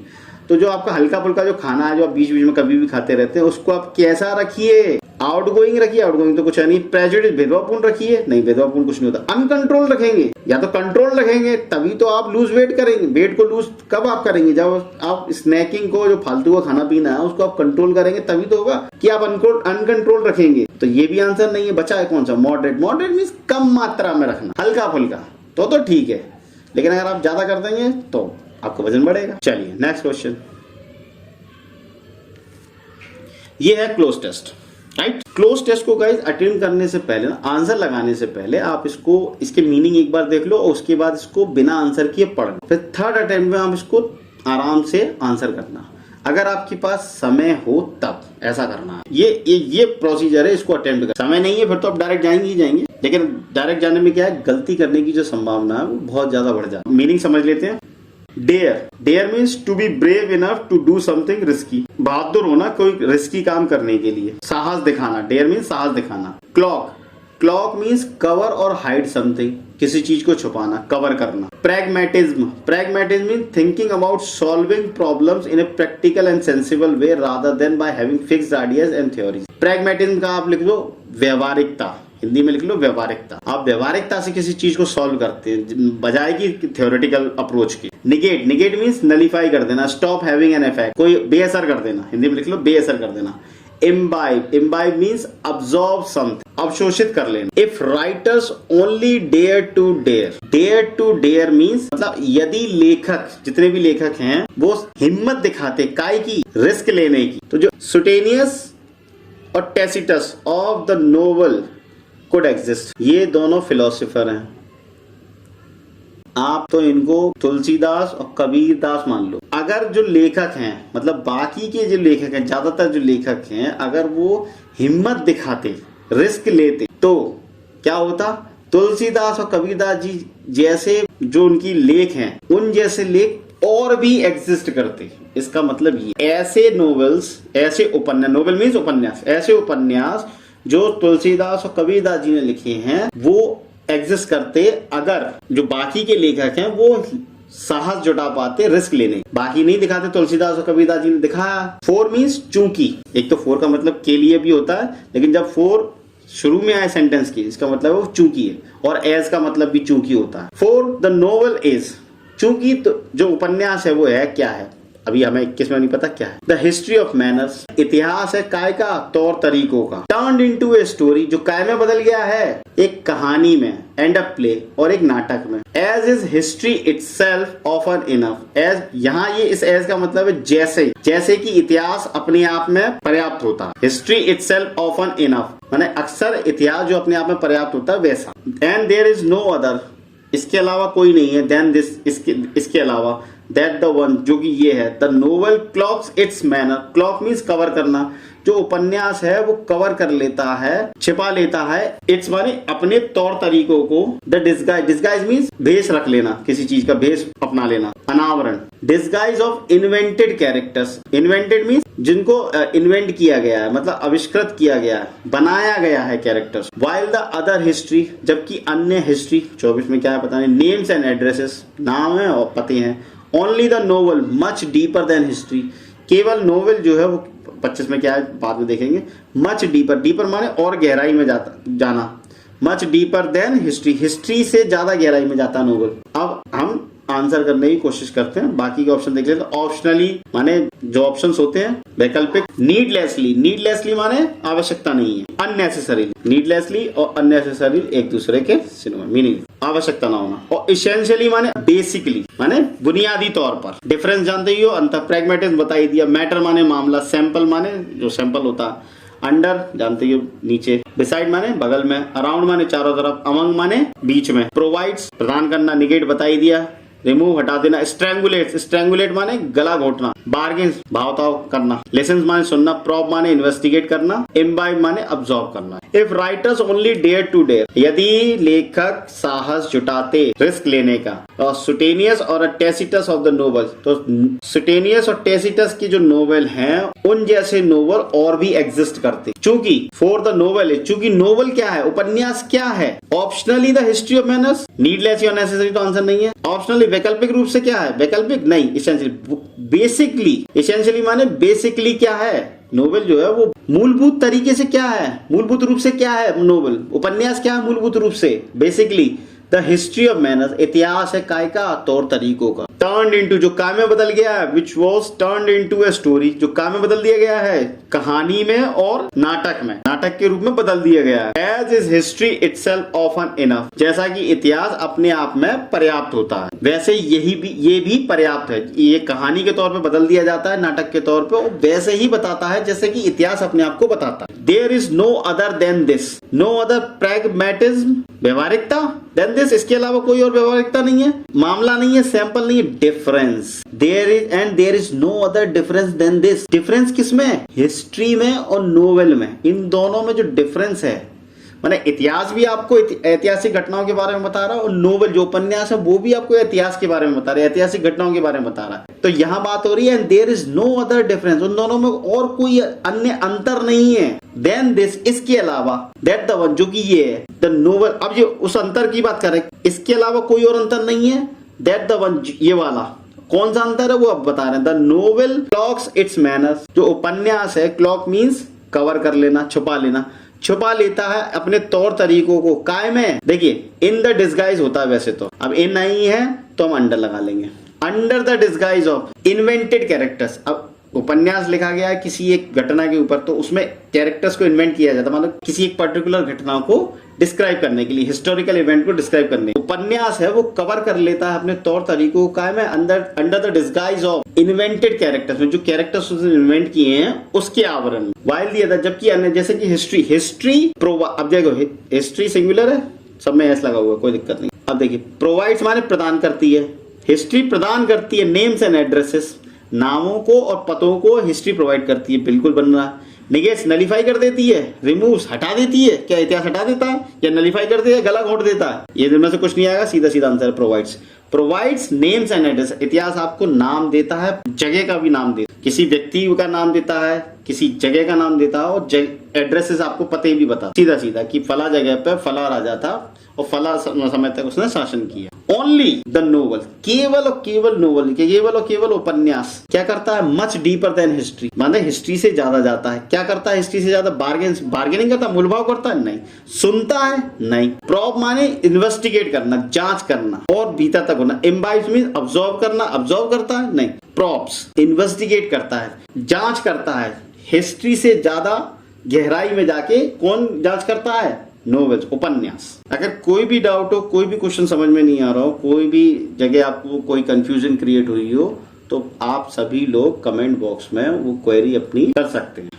तो जो आपका हल्का फुल्का जो खाना है, जो आप बीच बीच में कभी भी खाते रहते हैं, उसको आप कैसा रखिए, आउटगोइंग रखिए। आउटगोइंग तो कुछ है नहीं। प्रेजुडिस भेदभावपूर्ण रखिए, नहीं भेदभावपूर्ण कुछ नहीं होता। अनकंट्रोल रखेंगे, या तो कंट्रोल रखेंगे तभी तो आप लूज वेट करेंगे। वेट को लूज कब आप करेंगे, जब आप स्नैकिंग को, जो फालतू का खाना पीना है उसको आप कंट्रोल करेंगे, तभी तो होगा कि आप अनकंट्रोल रखेंगे। तो ये भी आंसर नहीं है। बचा है कौन सा, मॉडरेट। मॉडरेट मीन्स कम मात्रा में रखना, हल्का फुल्का, तो ठीक है, लेकिन अगर आप ज्यादा कर देंगे तो आपका वजन बढ़ेगा। चलिए नेक्स्ट क्वेश्चन। ये है cloze test, right. Cloze test को गाइस अटेंड करने से पहले ना, आंसर लगाने से पहले आप इसके मीनिंग एक बार देख लो और उसके बाद इसको बिना आंसर किए पढ़ लो। फिर थर्ड अटेम्प्ट में आप इसको आराम से आंसर करना, अगर आपके पास समय हो तब ऐसा करना है। ये प्रोसीजर है, इसको अटेम्प्ट कर। समय नहीं है फिर तो आप डायरेक्ट जाएंगे ही जाएंगे, लेकिन डायरेक्ट जाने में क्या है, गलती करने की जो संभावना है वो बहुत ज्यादा बढ़ जाती है। मीनिंग समझ लेते हैं। Dare means to be brave enough to do something risky, बहादुर होना कोई रिस्की काम करने के लिए, साहस दिखाना। डेयर मीन्स साहस दिखाना। क्लॉक मीन्स कवर और हाइड समथिंग, किसी चीज को छुपाना, कवर करना। Pragmatism mean thinking about solving problems in a practical and sensible way rather than by having fixed ideas and theories. Pragmatism का आप लिख लो व्यवहारिकता, हिंदी में लिख लो व्यवहारिकता। आप व्यवहारिकता से किसी चीज को सॉल्व करते हैं बजाय की थ्योरेटिकल अप्रोच की। निगेट मीन्स नलीफाई कर देना, स्टॉप हैविंग एन इफेक्ट, कोई बेअसर कर देना, हिंदी में लिख लो बेअसर कर देना। इम्बाइब मीन्स अब्सॉर्ब समथिंग, अवशोषित कर लेना। If writers only dare to dare means मतलब यदि लेखक, जितने भी लेखक हैं वो हिम्मत दिखाते काय की, रिस्क लेने की, तो जो सुटेनियस और Tacitus of the novel could exist, ये दोनों फिलोसोफर हैं। आप तो इनको तुलसीदास और कबीरदास मान लो। अगर जो लेखक हैं, मतलब बाकी के जो लेखक हैं, ज्यादातर जो लेखक हैं, अगर वो हिम्मत दिखाते, रिस्क लेते, तो क्या होता, तुलसीदास और कबीरदास जी जैसे जो उनकी लेख हैं, उन जैसे लेख और भी एग्जिस्ट करते। इसका मतलब ये ऐसे नोवेल्स, ऐसे उपन्यास, नोवेल मीन्स उपन्यास, ऐसे उपन्यास जो तुलसीदास और कबीरदास जी ने लिखे हैं वो एग्जिस्ट करते अगर जो बाकी के लेखक हैं वो साहस जुटा पाते रिस्क लेने। बाकी नहीं दिखाते, तुलसीदास और कबीरदास जी ने दिखाया। फोर मीन्स चूंकि, एक तो फोर का मतलब के लिए भी होता है, लेकिन जब फोर शुरू में आए सेंटेंस की, इसका मतलब वो चूंकि है, और एज का मतलब भी चूंकि होता है। फोर द नोवेल इज, चूंकि तो जो उपन्यास है वो है क्या है, अभी हमें 21 में नहीं पता क्या है। द हिस्ट्री ऑफ मैनर्स, इतिहास है काय का, तौर तरीकों का। टर्न्ड इनटू ए स्टोरी, जो काय में बदल गया है एक कहानी में, एंड अ प्ले, और एक नाटक में। As is history itself often enough, as यहाँ ये इस एज का मतलब है जैसे कि इतिहास अपने आप में पर्याप्त होता है। हिस्ट्री इटसेल्फ ऑफन इनफ माने अक्सर इतिहास जो अपने आप में पर्याप्त होता है वैसा। And there is no other, इसके अलावा कोई नहीं है। देन दिस, इसके अलावा। दैट द वन, जो कि ये है। The novel clocks it's manner, clock means cover करना, जो उपन्यास है वो कवर कर लेता है, छिपा लेता है। इट्स माने अपने तौर तरीकों को। द डिस्गाइज मीन्स भेष रख लेना, किसी चीज का भेष अपना लेना, अनावरण। Disguise of invented characters, invented means जिनको इन्वेंट किया गया है, मतलब आविष्कृत किया गया है, बनाया गया है characters. While the other history, जबकि अन्य हिस्ट्री, 24 में क्या है पता नहीं। नेम्स एंड एड्रेसेस, नाम है और पते हैं। Only the novel much deeper than history, केवल नोवेल जो है वो 25 में क्या है बाद में देखेंगे। मच डीपर माने और गहराई में जाना। Much deeper than history, history से ज्यादा गहराई में जाता नोवेल। अब हम आंसर करने की कोशिश करते हैं, बाकी के ऑप्शन देख लेते हैं। ऑप्शनली माने जो ऑप्शंस होते हैं वैकल्पिक। नीडलेसली माने आवश्यकता नहीं है। अननेसेसरीली, नीडलेसली और अननेसेसरी एक दूसरे के सिनोनिम, मीनिंग आवश्यकता ना होना। और इसेंशियली माने बेसिकली, माने बुनियादी तौर पर। डिफरेंस जानते ही हो, अंतर। प्रैग्मेटिज्म बता ही दिया। मैटर माने मामला। सैंपल माने जो सैंपल होता है। अंडर जानते ही हो नीचे। बिसाइड माने बगल में। अराउंड माने चारों तरफ। अमंग माने बीच में। प्रोवाइड्स प्रदान करना। निगेट बता ही दिया, रिमूव हटा देना। स्ट्रैंगुलेट माने गला घोटना। बार्गेन भावताव करना। लेसन्स माने सुनना। प्रॉब माने इन्वेस्टिगेट करना। इम्बाइब माने अब्सॉर्ब करना। If writers only dare to dare, यदि लेखक साहस जुटाते रिस्क लेने का। और सुटेनियस और टैसिटस ऑफ द नोवेल, तो सुटेनियस और टैसिटस की जो नोवेल हैं उन जैसे नोवेल और भी एग्जिस्ट करते। चूंकि फॉर द नोवेल, चूंकि नोवेल क्या है, उपन्यास क्या है। Optionally the history of manners, needless या नेसेसरी तो आंसर नहीं है। ऑप्शनली वैकल्पिक रूप से क्या है, वैकल्पिक नहीं, इसेंशियली। बेसिकली, इसेंशियली माने बेसिकली क्या है, नोवेल जो है वो मूलभूत तरीके से क्या है, मूलभूत रूप से क्या है नोवेल, उपन्यास क्या है मूलभूत रूप से, basically. The history of manners, इतिहास है काय का, तौर तरीकों का। टर्न्ड इनटू, जो काय में बदल गया है, which was turned into a story, जो काय में बदल दिया गया है, कहानी में और नाटक में। नाटक के रूप में बदल दिया गया है। As is history itself often enough, जैसा कि इतिहास अपने आप में पर्याप्त होता है, वैसे ये भी पर्याप्त है। ये कहानी के तौर पे बदल दिया जाता है नाटक के तौर पे, और वैसे ही बताता है जैसे कि इतिहास अपने आप को बताता है। There is no other than this, no other pragmatism, व्यवहारिकता, देन दिस, इसके अलावा कोई और व्यवहारिकता नहीं है, मामला नहीं है, सैंपल नहीं है, difference. There is no other difference than this. Difference किसमें है? हिस्ट्री में और नोवेल में, इन दोनों में जो डिफरेंस है, माने इतिहास भी आपको ऐतिहासिक घटनाओं के बारे में बता रहा है, और नोवेल जो उपन्यास है वो भी आपको इतिहास के बारे में बता रहा है, ऐतिहासिक घटनाओं के बारे में बता रहा है। तो यहाँ बात हो रही है there is no other difference, उन दोनों में और कोई अन्य अंतर नहीं है, देन दिस, इसके अलावा, दैट द वन, जो कि ये है, द नोवेल। अब ये उस अंतर की बात करें, इसके अलावा कोई और अंतर नहीं है, दैट द वन, ये वाला कौन सा अंतर है वो अब बता रहे हैं। The novel clocks it's manners, जो उपन्यास है, क्लॉक मीन्स कवर कर लेना, छुपा लेना, छुपा लेता है अपने तौर तरीकों को। कायम है, देखिए इन द डिस्गाइज होता है वैसे तो, अब इन नहीं है तो हम अंडर लगा लेंगे, under the disguise of invented characters. अब उपन्यास लिखा गया है किसी एक घटना के ऊपर, तो उसमें कैरेक्टर्स को इन्वेंट किया जाता है, मतलब किसी एक पर्टिकुलर घटना को डिस्क्राइब करने के लिए, हिस्टोरिकल इवेंट को डिस्क्राइब करने। उपन्यास है वो कवर कर लेता है अपने तौर तरीकों का में under the disguise of invented characters, में जो कैरेक्टर्स उसने इन्वेंट किए हैं उसके आवरण में। वाइल दिया था, जबकि अन्य जैसे कि हिस्ट्री अब देखो हिस्ट्री सिंगुलर है, सब में एस लगा हुआ है, कोई दिक्कत नहीं। अब देखिए प्रोवाइड्स माने प्रदान करती है, हिस्ट्री प्रदान करती है नेम्स एंड एड्रेसेस, नामों को और पतों को हिस्ट्री प्रोवाइड करती है, बिल्कुल बन रहा। निगेट्स, नलीफाई कर देती है, रिमूव्स, हटा देती है, क्या इतिहास हटा देता है या नलीफाई कर देता है, गला घोट देता है, ये इनमें से कुछ नहीं आएगा, सीधा सीधा आंसर है प्रोवाइड्स नेम्स एंड एड्रेस। इतिहास आपको नाम देता है, जगह का भी नाम देता है, किसी व्यक्ति का नाम देता है, किसी जगह का नाम देता है, और एड्रेसेस आपको पते भी बता, सीधा सीधा कि फला जगह पे फला राजा था और फला समय तक उसने शासन किया। ओनली द नोवेल, केवल और केवल नोवेल, केवल और केवल उपन्यास क्या करता है, मच डीपर देन हिस्ट्री, माने हिस्ट्री से ज्यादा जाता है। क्या करता है हिस्ट्री से ज्यादा? बार्गेनिंग करता है, मूलभाव करता है? नहीं। सुनता है? नहीं। प्रॉब माने इन्वेस्टिगेट करना, जांच करना और भीतर तक होना। इम्बाइब्स मींस अब्सॉर्ब करना, अब्सॉर्ब करता है? नहीं। प्रॉब्स इन्वेस्टिगेट करता है, जांच करता है। हिस्ट्री से ज्यादा गहराई में जाके कौन जांच करता है? नोवेल्स, उपन्यास। अगर कोई भी डाउट हो, कोई भी क्वेश्चन समझ में नहीं आ रहा हो, कोई भी जगह आपको कोई कंफ्यूजन क्रिएट हुई हो, तो आप सभी लोग कमेंट बॉक्स में वो क्वेरी अपनी कर सकते हैं।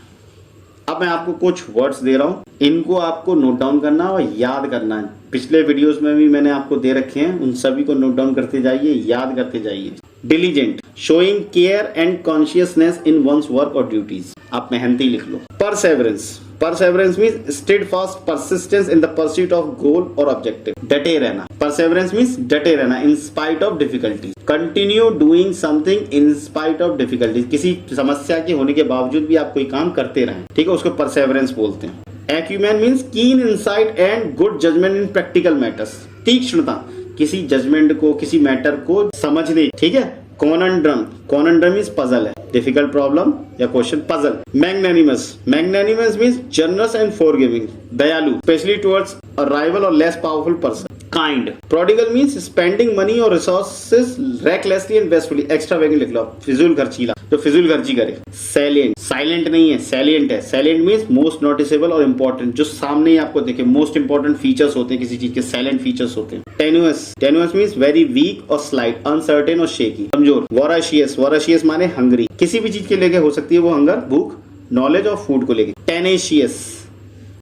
अब मैं आपको कुछ वर्ड्स दे रहा हूं, इनको आपको नोट डाउन करना और याद करना है। पिछले वीडियोस में भी मैंने आपको दे रखे हैं, उन सभी को नोट डाउन करते जाइए, याद करते जाइए। Diligent, showing care and conscientiousness in one's work और ड्यूटीज, आप मेहनती लिख लो। Perseverance, perseverance means steadfast persistence in the pursuit of goal और ऑब्जेक्टिव, डटे रहना। परसेवरेंस मीन्स डटे रहना in spite of difficulties. Continue doing something in spite of difficulties, किसी समस्या के होने के बावजूद भी आप कोई काम करते रहें, ठीक है, उसको परसेवरेंस बोलते हैं। Acumen means keen insight and good judgement in practical matters, तीक्ष्णता, किसी जजमेंट को, किसी मैटर को समझने, ठीक है। कॉनंड्रम, कॉनंड्रम मीन्स पजल है, डिफिकल्ट प्रॉब्लम या question, puzzle. Magnanimous, magnanimous means generous and forgiving, दयालु, स्पेशली टुवर्ड्स अ राइवल और less powerful person. Kind, prodigal means spending money और resources recklessly and wastefully, extravagant लिख लो, फिजूल खर्चीला, जो फिजूल खर्ची करे। सैलिएंट, साइलेंट नहीं है, सैलिएंट है। सैलिएंट मीन्स मोस्ट नोटिसेबल और इंपॉर्टेंट, जो सामने ही आपको देखे, मोस्ट इंपॉर्टेंट फीचर्स होते हैं किसी चीज के, सैलेंट फीचर्स होते हैं। टेनुअस, टेनुअस मीन्स वेरी वीक और स्लाइट, अनसर्टेन और शेकी, कमजोर। वोराशियस, वोराशियस माने हंग्री, किसी भी चीज के लेके हो सकती है वो हंगर, भूख, नॉलेज और फूड को लेके। Tenacious,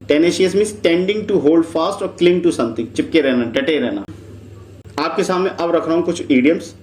tenacious means tending to hold fast और क्लिंग टू समथिंग, चिपके रहना, डटे रहना। आपके सामने अब रख रहा हूं कुछ इडियम्स,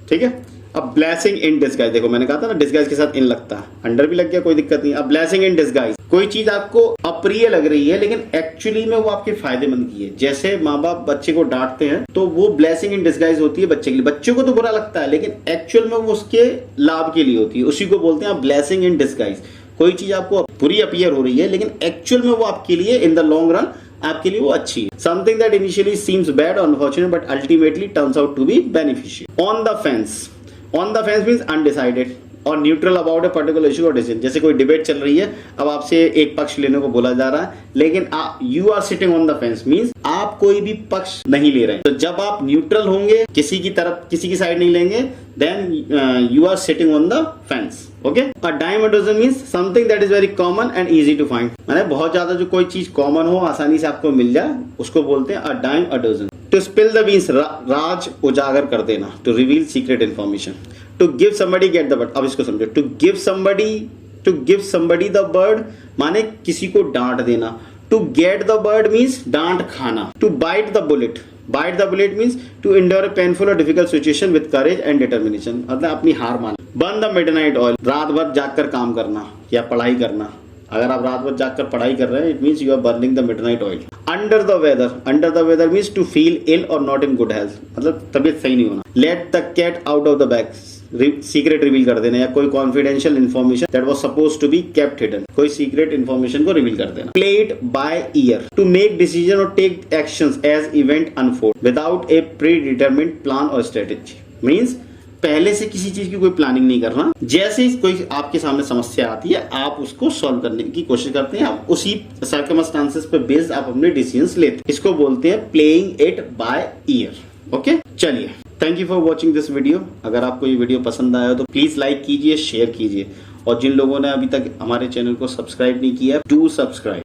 ठीक है। अब ब्लेसिंग इन डिस्गाइज, देखो मैंने कहा था ना डिस्गाइज के साथ इन लगता है, अंडर भी लग गया, कोई दिक्कत नहीं। अब ब्लेसिंग इन डिस्गाइज, कोई चीज आपको अप्रिय लग रही है लेकिन एक्चुअली में वो आपके फायदेमंद की है। जैसे माँ बाप बच्चे को डांटते हैं तो वो ब्लेसिंग इन डिस्गाइज होती है बच्चे के लिए। बच्चे को तो बुरा लगता है लेकिन एक्चुअल में वो उसके लाभ के लिए होती है, उसी को बोलते हैं ब्लेसिंग इन डिस्गाइज। कोई चीज आपको बुरी अपीयर हो रही है लेकिन एक्चुअल में वो आपके लिए इन द लॉन्ग रन आपके लिए वो अच्छी है। Something that initially seems bad और unfortunate but ultimately turns out to be beneficial. On the fence, on the fence means undecided, और neutral about a particular issue और डिसीजन। जैसे कोई डिबेट चल रही है, अब आपसे एक पक्ष लेने को बोला जा रहा है, लेकिन you are sitting on the fence, means आप कोई भी पक्ष नहीं ले रहे हैं। तो जब आप न्यूट्रल होंगे, किसी की तरफ, किसी की साइड नहीं लेंगे, then you are sitting on the fence. Okay, a dime a dozen means something that is very common and easy to find. माने बहुत ज्यादा जो कोई चीज कॉमन हो, आसानी से आपको मिल जाए, उसको बोलते हैं a dime a dozen. To spill the beans, राज उजागर कर देना। To reveal secret information. To give somebody get the bird. अब इसको समझो, to give somebody the bird माने किसी को डांट देना। To get the bird means डांट खाना। To bite the bullet means to endure a painful और difficult situation with courage and determination, मतलब अपनी हार मानना। बर्न द मिडनाइट ऑयल, रात भर जागकर काम करना या पढ़ाई करना। अगर आप रात भर जागकर पढ़ाई कर रहे हैं, it means you are burning the midnight oil. Under the weather means to feel ill और नॉट इन गुड हेल्थ, मतलब तबीयत सही नहीं होना। Let the cat out of the bag, secret reveal कर देना, या कोई confidential information that was supposed to be kept hidden, कोई सीक्रेट इन्फॉर्मेशन को रिवील कर देना। Play it by ear, to make decision और take actions as event unfold without a predetermined plan और स्ट्रेटेजी। मीन्स पहले से किसी चीज की कोई प्लानिंग नहीं करना, जैसे कोई आपके सामने समस्या आती है आप उसको सॉल्व करने की कोशिश करते हैं, आप उसी सर्कमस्टांसेस पे बेस्ड आप अपने डिसीजंस लेते हैं। इसको बोलते हैं playing it by ear. Okay, चलिए, thank you for watching this video. अगर आपको ये वीडियो पसंद आया तो प्लीज लाइक कीजिए, शेयर कीजिए, और जिन लोगों ने अभी तक हमारे चैनल को सब्सक्राइब नहीं किया, डू सब्सक्राइब।